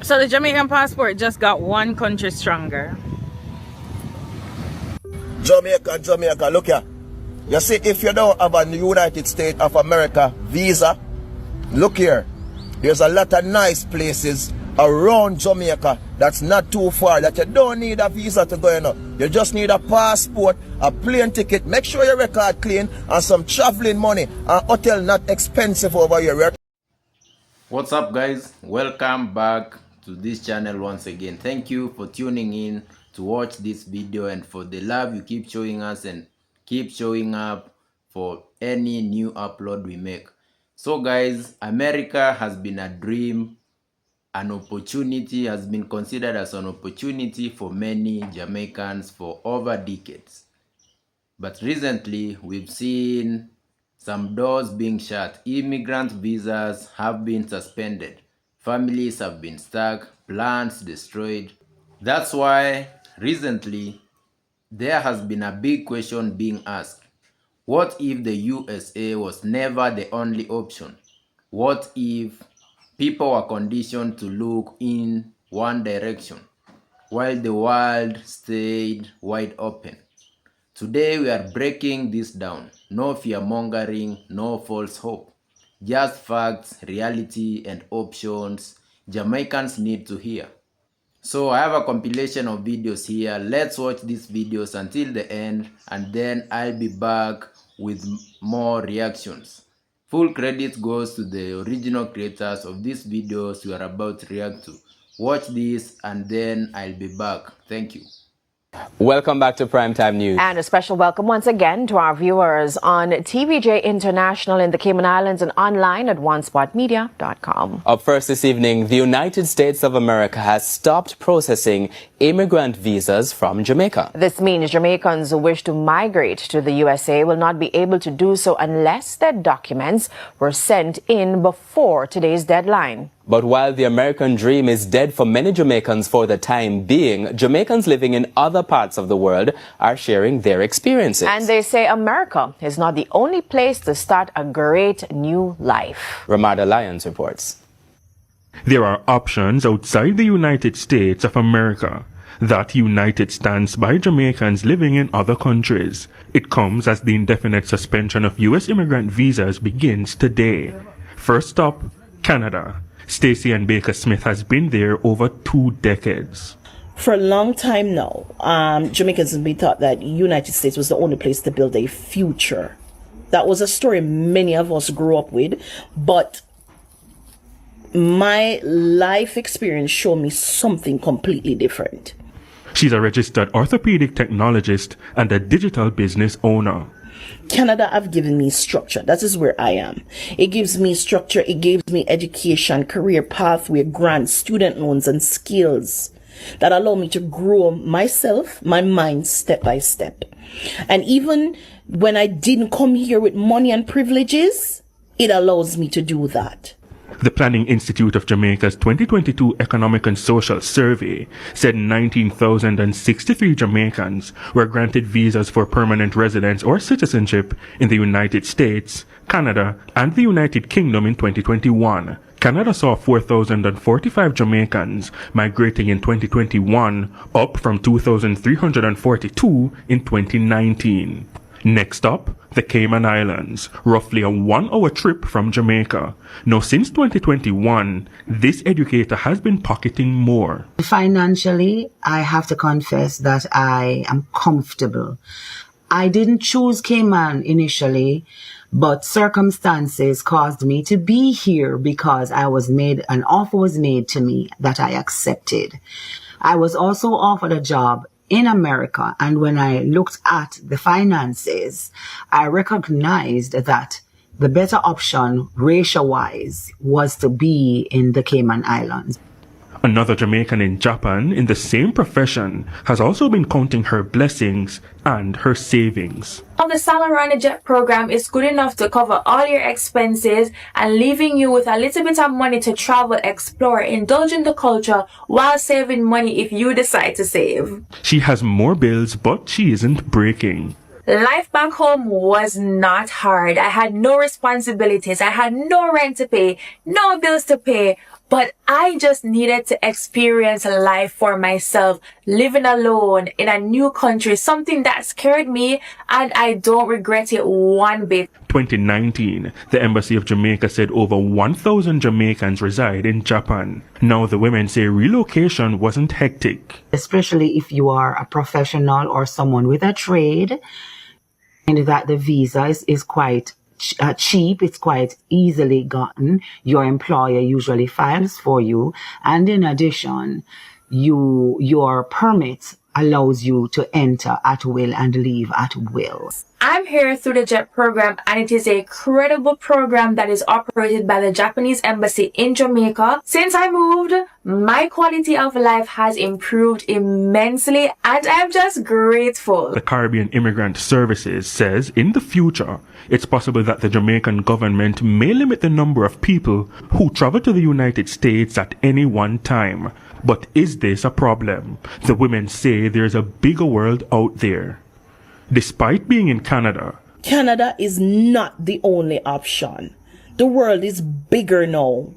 So the Jamaican passport just got one country stronger. Jamaica, look here. You see, if you don't have a United States of America visa, look here. There's a lot of nice places around Jamaica that's not too far that you don't need a visa to go in. You just need a passport, a plane ticket, make sure your record clean, and some traveling money, and hotel not expensive over here. What's up, guys? Welcome back to this channel once again. Thank you for tuning in to watch this video and for the love you keep showing us and keep showing up for any new upload we make. So guys, America has been a dream, an opportunity, has been considered as an opportunity for many Jamaicans for over decades. But recently we've seen some doors being shut. Immigrant visas have been suspended. Families have been stuck, plans destroyed. That's why recently there has been a big question being asked. What if the USA was never the only option? What if people were conditioned to look in one direction while the world stayed wide open? Today we are breaking this down. No fear-mongering, no false hope. Just facts, reality, and options Jamaicans need to hear. So I have a compilation of videos here. Let's watch these videos until the end, and then I'll be back with more reactions. Full credit goes to the original creators of these videos we are about to react to. Watch this and then I'll be back. Thank you. Welcome back to Primetime News. And a special welcome once again to our viewers on TVJ International in the Cayman Islands and online at onespotmedia.com. Up first this evening, the United States of America has stopped processing immigrant visas from Jamaica. This means Jamaicans who wish to migrate to the USA will not be able to do so unless their documents were sent in before today's deadline. But while the American dream is dead for many Jamaicans for the time being, Jamaicans living in other parts of the world are sharing their experiences. And they say America is not the only place to start a great new life. Ramada Lyons reports. There are options outside the United States of America. That united stance by Jamaicans living in other countries. It comes as the indefinite suspension of U.S. immigrant visas begins today. First up, Canada. Stacey and Baker Smith has been there over 2 decades. For a long time now, Jamaicans have been taught that United States was the only place to build a future. That was a story many of us grew up with, but my life experience showed me something completely different. She's a registered orthopedic technologist and a digital business owner. Canada have given me structure. That is where I am. It gives me structure. It gives me education, career pathway, grants, student loans, and skills that allow me to grow myself, my mind, step by step. And even when I didn't come here with money and privileges, it allows me to do that. The Planning Institute of Jamaica's 2022 Economic and Social Survey said 19,063 Jamaicans were granted visas for permanent residence or citizenship in the United States, Canada, and the United Kingdom in 2021. Canada saw 4,045 Jamaicans migrating in 2021, up from 2,342 in 2019. Next up, the Cayman Islands, roughly a 1-hour trip from Jamaica. Now, since 2021, this educator has been pocketing more. Financially, I have to confess that I am comfortable. I didn't choose Cayman initially, but circumstances caused me to be here because an offer was made to me that I accepted. I was also offered a job in America, and when I looked at the finances, I recognized that the better option ratio-wise was to be in the Cayman Islands. Another Jamaican in Japan in the same profession has also been counting her blessings and her savings. The Salary on a Jet program is good enough to cover all your expenses and leaving you with a little bit of money to travel, explore, indulge in the culture while saving money if you decide to save. She has more bills, but she isn't breaking. Life back home was not hard. I had no responsibilities. I had no rent to pay, no bills to pay. but I just needed to experience life for myself, living alone in a new country, something that scared me, and I don't regret it one bit. 2019, the Embassy of Jamaica said over 1,000 Jamaicans reside in Japan. Now the women say relocation wasn't hectic. Especially if you are a professional or someone with a trade, and that the visa is quite cheap, it's quite easily gotten. Your employer usually files for you, and in addition, your permit allows you to enter at will and leave at will. I'm here through the JET program, and it is a credible program that is operated by the Japanese Embassy in Jamaica. Since I moved, my quality of life has improved immensely, and I'm just grateful. The Caribbean Immigrant Services says in the future, it's possible that the Jamaican government may limit the number of people who travel to the United States at any one time. But is this a problem? The women say there's a bigger world out there. Despite being in Canada, Canada is not the only option. The world is bigger now.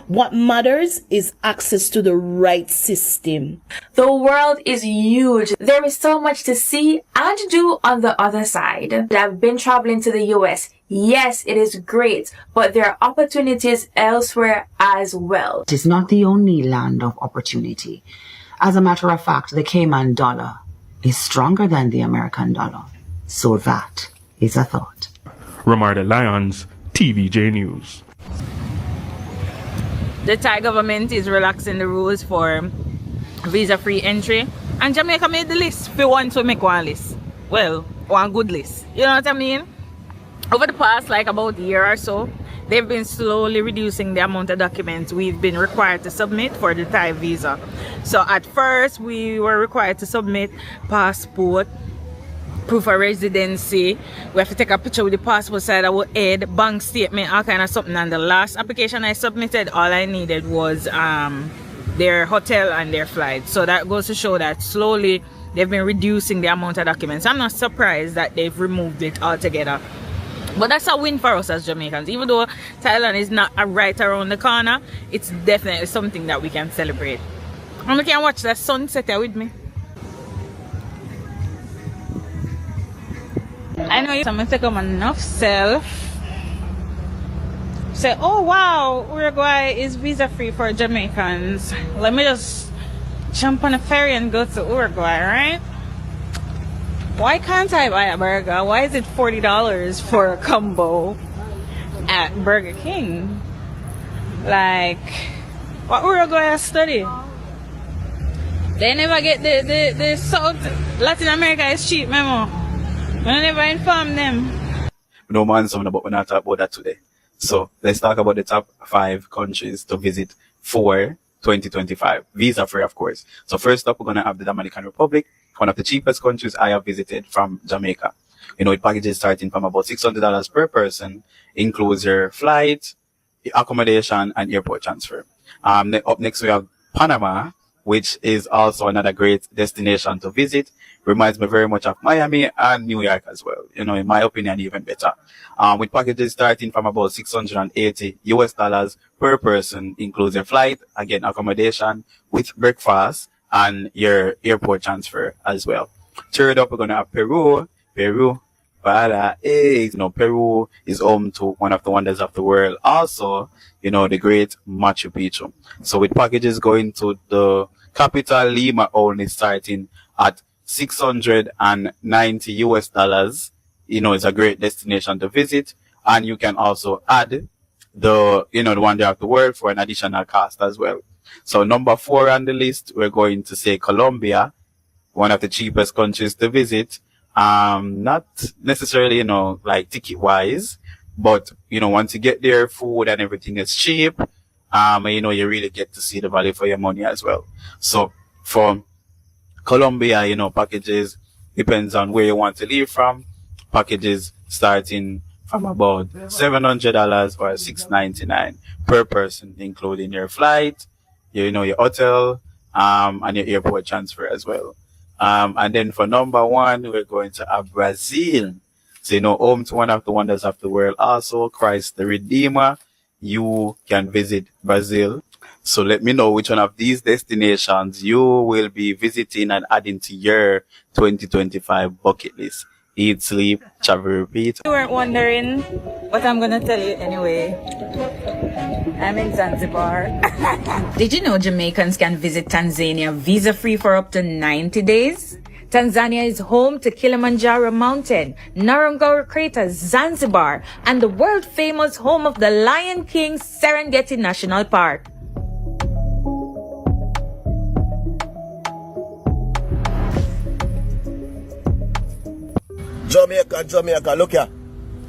What matters is access to the right system. The world is huge. There is so much to see and do on the other side. I've been traveling to the US. Yes, it is great, but there are opportunities elsewhere as well. It is not the only land of opportunity. As a matter of fact, the Cayman dollar is stronger than the American dollar. So that is a thought. Ramarda Lyons, TVJ News. The Thai government is relaxing the rules for visa-free entry, and Jamaica made the list. If you want to make one list, well, one good list. You know what I mean? Over the past about a year or so, they've been slowly reducing the amount of documents we've been required to submit for the Thai visa. So at first, we were required to submit passport, proof of residency. We have to take a picture with the passport side of our head, bank statement, all kind of something. And the last application I submitted, all I needed was their hotel and their flight. So that goes to show that slowly they've been reducing the amount of documents. I'm not surprised that they've removed it altogether. But that's a win for us as Jamaicans. Even though Thailand is not right around the corner, it's definitely something that we can celebrate. And we can watch the sunset here with me. I know I'm gonna take up enough self. Say, oh wow, Uruguay is visa free for Jamaicans. Let me just jump on a ferry and go to Uruguay, right? Why can't I buy a burger? Why is it $40 for a combo at Burger King? Like, what Uruguay study? They never get the South Latin America is cheap memo. I never inform them. No man, something about we're not talking about that today. So let's talk about the top 5 countries to visit for 2025. Visa free, of course. So first up, we're gonna have the Dominican Republic, one of the cheapest countries I have visited from Jamaica. You know, it packages starting from about $600 per person, includes your flight, accommodation, and airport transfer. Up next we have Panama, which is also another great destination to visit. Reminds me very much of Miami and New York as well. You know, in my opinion, even better. With packages starting from about $680 per person, includes your flight, again, accommodation with breakfast and your airport transfer as well. Third up, we're going to have Peru. Peru is home to one of the wonders of the world. Also, you know, the great Machu Picchu. So with packages going to the capital Lima only starting at $690, you know, it's a great destination to visit. And you can also add the wonder of the world for an additional cost as well. So number 4 on the list, we're going to say Colombia, one of the cheapest countries to visit. Not necessarily, like ticket wise, but, once you get there, food and everything is cheap. You really get to see the value for your money as well. So for Colombia, packages depends on where you want to leave from. Packages starting from about $700 or $699 per person, including your flight, your hotel, and your airport transfer as well. And then for number 1, we're going to have Brazil. So, home to one of the wonders of the world. Also, Christ the Redeemer. You can visit Brazil So let me know which one of these destinations you will be visiting and adding to your 2025 bucket list. Eat, sleep, travel, repeat. You weren't wondering what I'm gonna tell you anyway. I'm in Zanzibar. Did you know Jamaicans can visit Tanzania visa-free for up to 90 days? Tanzania is home to Kilimanjaro Mountain, Ngorongoro Crater, Zanzibar, and the world-famous home of the Lion King Serengeti National Park. Jamaica, look here.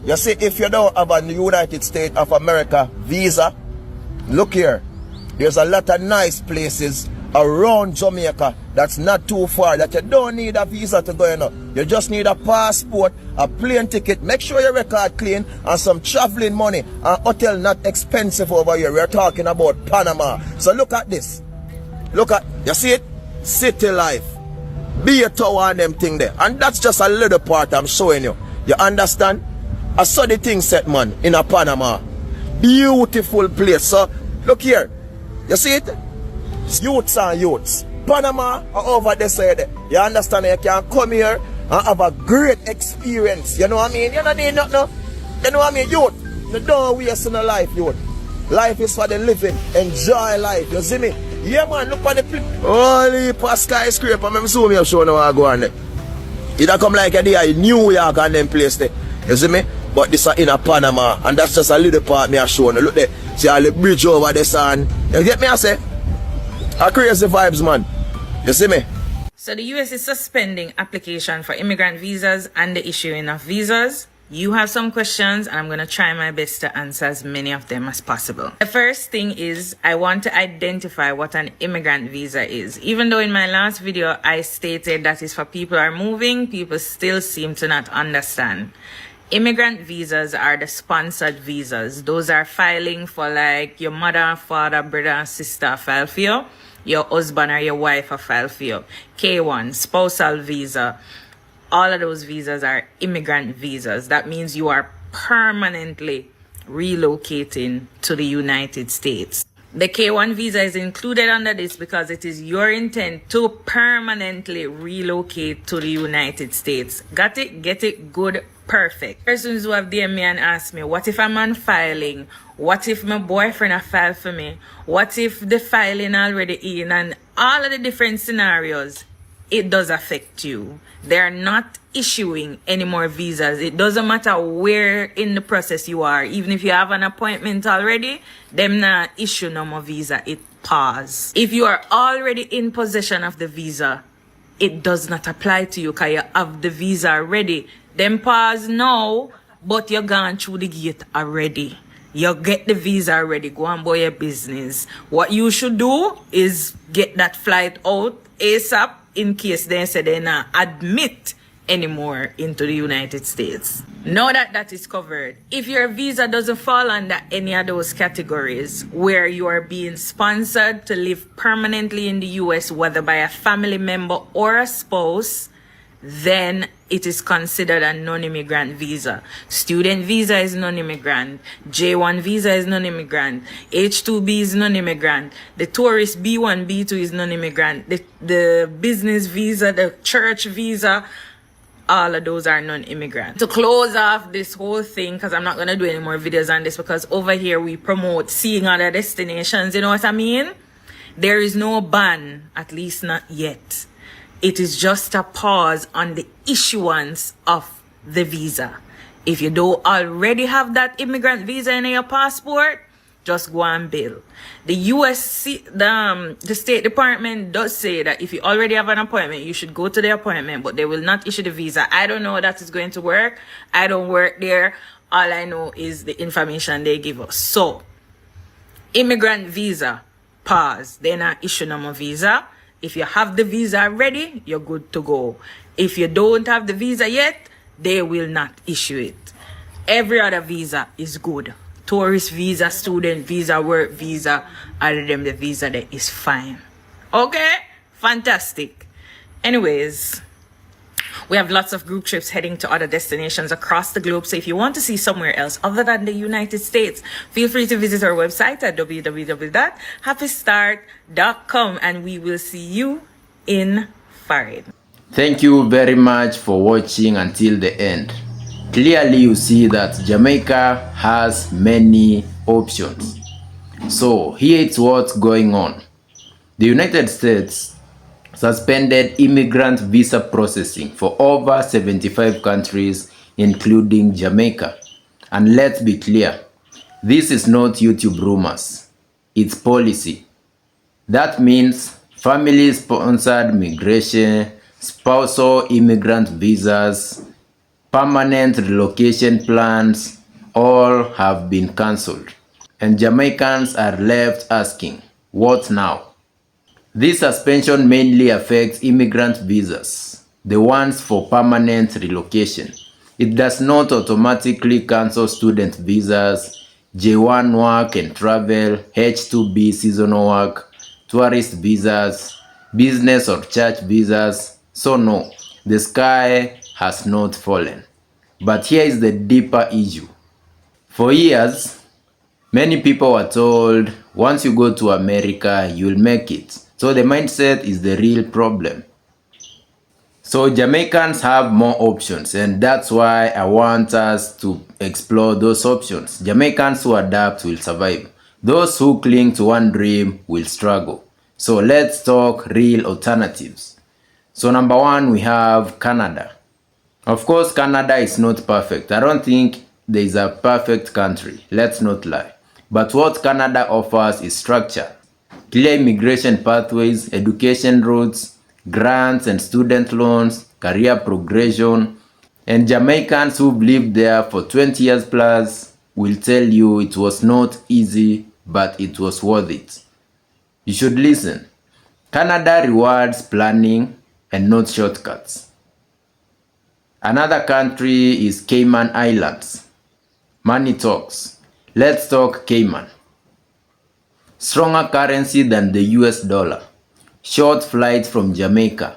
You see, if you don't have a United States of America visa, look here. There's a lot of nice places around Jamaica that's not too far that you don't need a visa to go in. You just need a passport, a plane ticket, make sure your record clean, and some traveling money. And hotel not expensive over here. We're talking about Panama. So look at this. Look at, you see it? City life. Be a tower and them thing there. And that's just a little part I'm showing you. You understand? I saw the thing set, man, in a Panama. Beautiful place. So look here. You see it? Youths and youths. Panama are over this side. You understand? You can come here and have a great experience. You know what I mean? You don't need nothing. You know what I mean? Youth, you don't waste in a life, youth. Life is for the living. Enjoy life. You see me? Yeah, man, look at the flip. Holy past skyscraper. I'm zoom here, show now I go on there. It don't come like a day in New York and them place there. You see me? But this is in a Panama. And that's just a little part me I show you. Look there. See all the bridge over the sun. You get me I say? A crazy vibes, man. You see me? So the US is suspending application for immigrant visas and the issuing of visas. You have some questions and I'm going to try my best to answer as many of them as possible. The first thing is I want to identify what an immigrant visa is. Even though in my last video I stated that is for people who are moving, people still seem to not understand. Immigrant visas are the sponsored visas. Those are filing for like your mother, father, brother, sister file for you. Your husband or your wife a file for you. K1, spousal visa. All of those visas are immigrant visas. That means you are permanently relocating to the United States. The K1 visa is included under this because it is your intent to permanently relocate to the United States. Got it? Get it? Good. Perfect. Persons who have DM me and ask me, what if I'm on filing? What if my boyfriend a file for me? What if the filing already in? And all of the different scenarios, it does affect you. They're not issuing any more visas. It doesn't matter where in the process you are. Even if you have an appointment already, them not issue no more visa. It pause. If you are already in possession of the visa, it does not apply to you because you have the visa already. Them pause now, but you're gone through the gate already. You get the visa already. Go and buy your business. What you should do is get that flight out ASAP in case they say they not admit anymore into the United States. Now that that is covered, if your visa doesn't fall under any of those categories where you are being sponsored to live permanently in the US, whether by a family member or a spouse, then it is considered a non-immigrant visa. Student visa is non-immigrant. J1 visa is non-immigrant. H2B is non-immigrant. The tourist B1, B2 is non-immigrant. The business visa, the church visa, all of those are non-immigrant. To close off this whole thing, because I'm not going to do any more videos on this, because over here we promote seeing other destinations, you know what I mean? There is no ban, at least not yet. It is just a pause on the issuance of the visa. If you don't already have that immigrant visa in your passport, just go and bill. The the State Department does say that if you already have an appointment, you should go to the appointment, but they will not issue the visa. I don't know how that is going to work. I don't work there. All I know is the information they give us. So, immigrant visa, pause. They're not issuing no more visa. If you have the visa ready, you're good to go. If you don't have the visa yet, they will not issue it. Every other visa is good. Tourist visa, student visa, work visa, other than the visa that is fine. Okay? Fantastic. Anyways, We have lots of group trips heading to other destinations across the globe. So if you want to see somewhere else other than the United States, feel free to visit our website at www.happystart.com, and we will see you in foreign. Thank you very much for watching until the end. Clearly you see that Jamaica has many options. So here is what's going on. The United States suspended immigrant visa processing for over 75 countries, including Jamaica. And let's be clear, this is not YouTube rumors, it's policy. That means family-sponsored migration, spousal immigrant visas, permanent relocation plans, all have been cancelled. And Jamaicans are left asking, what now? This suspension mainly affects immigrant visas, the ones for permanent relocation. It does not automatically cancel student visas, J1 work and travel, H2B seasonal work, tourist visas, business or church visas. So no, the sky has not fallen. But here is the deeper issue. For years, many people were told, once you go to America, you'll make it. So the mindset is the real problem. So Jamaicans have more options, and that's why I want us to explore those options. Jamaicans who adapt will survive. Those who cling to one dream will struggle. So let's talk real alternatives. So number one, we have Canada. Of course, Canada is not perfect. I don't think there is a perfect country. Let's not lie. But what Canada offers is structure, clear immigration pathways, education routes, grants and student loans, career progression. And Jamaicans who've lived there for 20 years plus will tell you it was not easy, but it was worth it. You should listen. Canada rewards planning and not shortcuts. Another country is Cayman Islands. Money talks. Let's talk Cayman. Stronger currency than the US dollar. Short flights from Jamaica.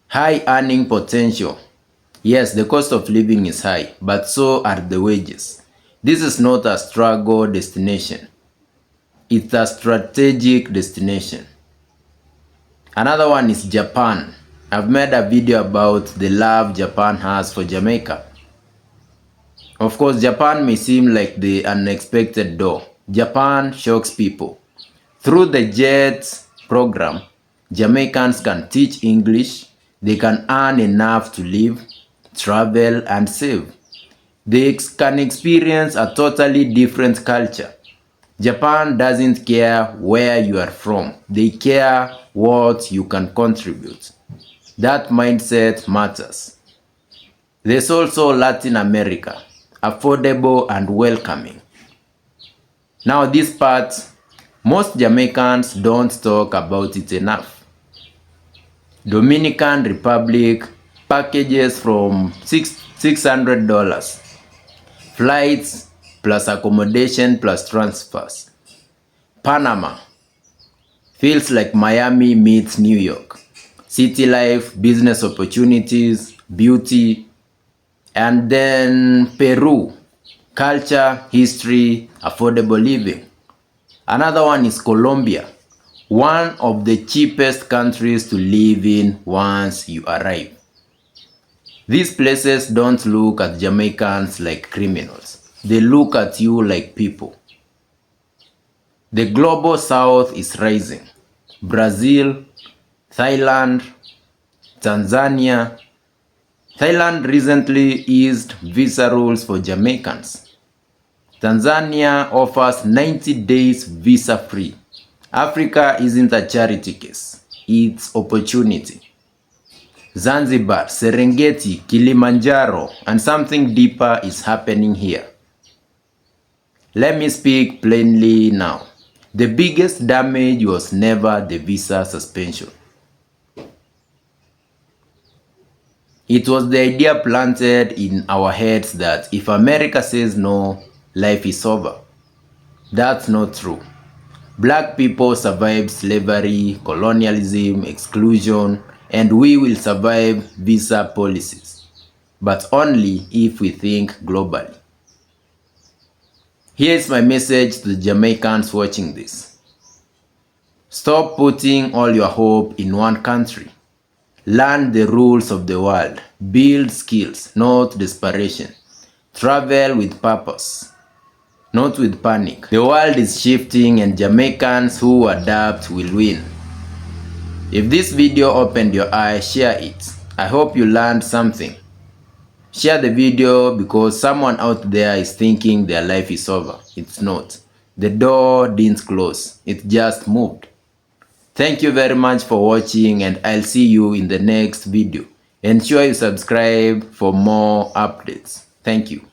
High earning potential. Yes, the cost of living is high, but so are the wages. This is not a struggle destination. It's a strategic destination. Another one is Japan. I've made a video about the love Japan has for Jamaica. Of course, Japan may seem like the unexpected door. Japan shocks people. Through the JETS program, Jamaicans can teach English, they can earn enough to live, travel, and save. They can experience a totally different culture. Japan doesn't care where you are from. They care what you can contribute. That mindset matters. There's also Latin America, affordable and welcoming. Now this part, most Jamaicans don't talk about it enough. Dominican Republic, packages from $600. Flights plus accommodation plus transfers. Panama, feels like Miami meets New York. City life, business opportunities, beauty. And then Peru, culture, history, affordable living. Another one is Colombia, one of the cheapest countries to live in once you arrive. These places don't look at Jamaicans like criminals. They look at you like people. The global south is rising. Brazil, Thailand, Tanzania. Thailand recently eased visa rules for Jamaicans. Tanzania offers 90 days visa free. Africa isn't a charity case, it's opportunity. Zanzibar, Serengeti, Kilimanjaro, and something deeper is happening here. Let me speak plainly now. The biggest damage was never the visa suspension. It was the idea planted in our heads that if America says no, life is over. That's not true. Black people survived slavery, colonialism, exclusion, and we will survive visa policies, but only if we think globally. Here's my message to the Jamaicans watching this. Stop putting all your hope in one country. Learn the rules of the world. Build skills, not desperation. Travel with purpose, not with panic. The world is shifting and Jamaicans who adapt will win. If this video opened your eye, share it. I hope you learned something. Share the video because someone out there is thinking their life is over. It's not. The door didn't close. It just moved. Thank you very much for watching, and I'll see you in the next video. Ensure you subscribe for more updates. Thank you.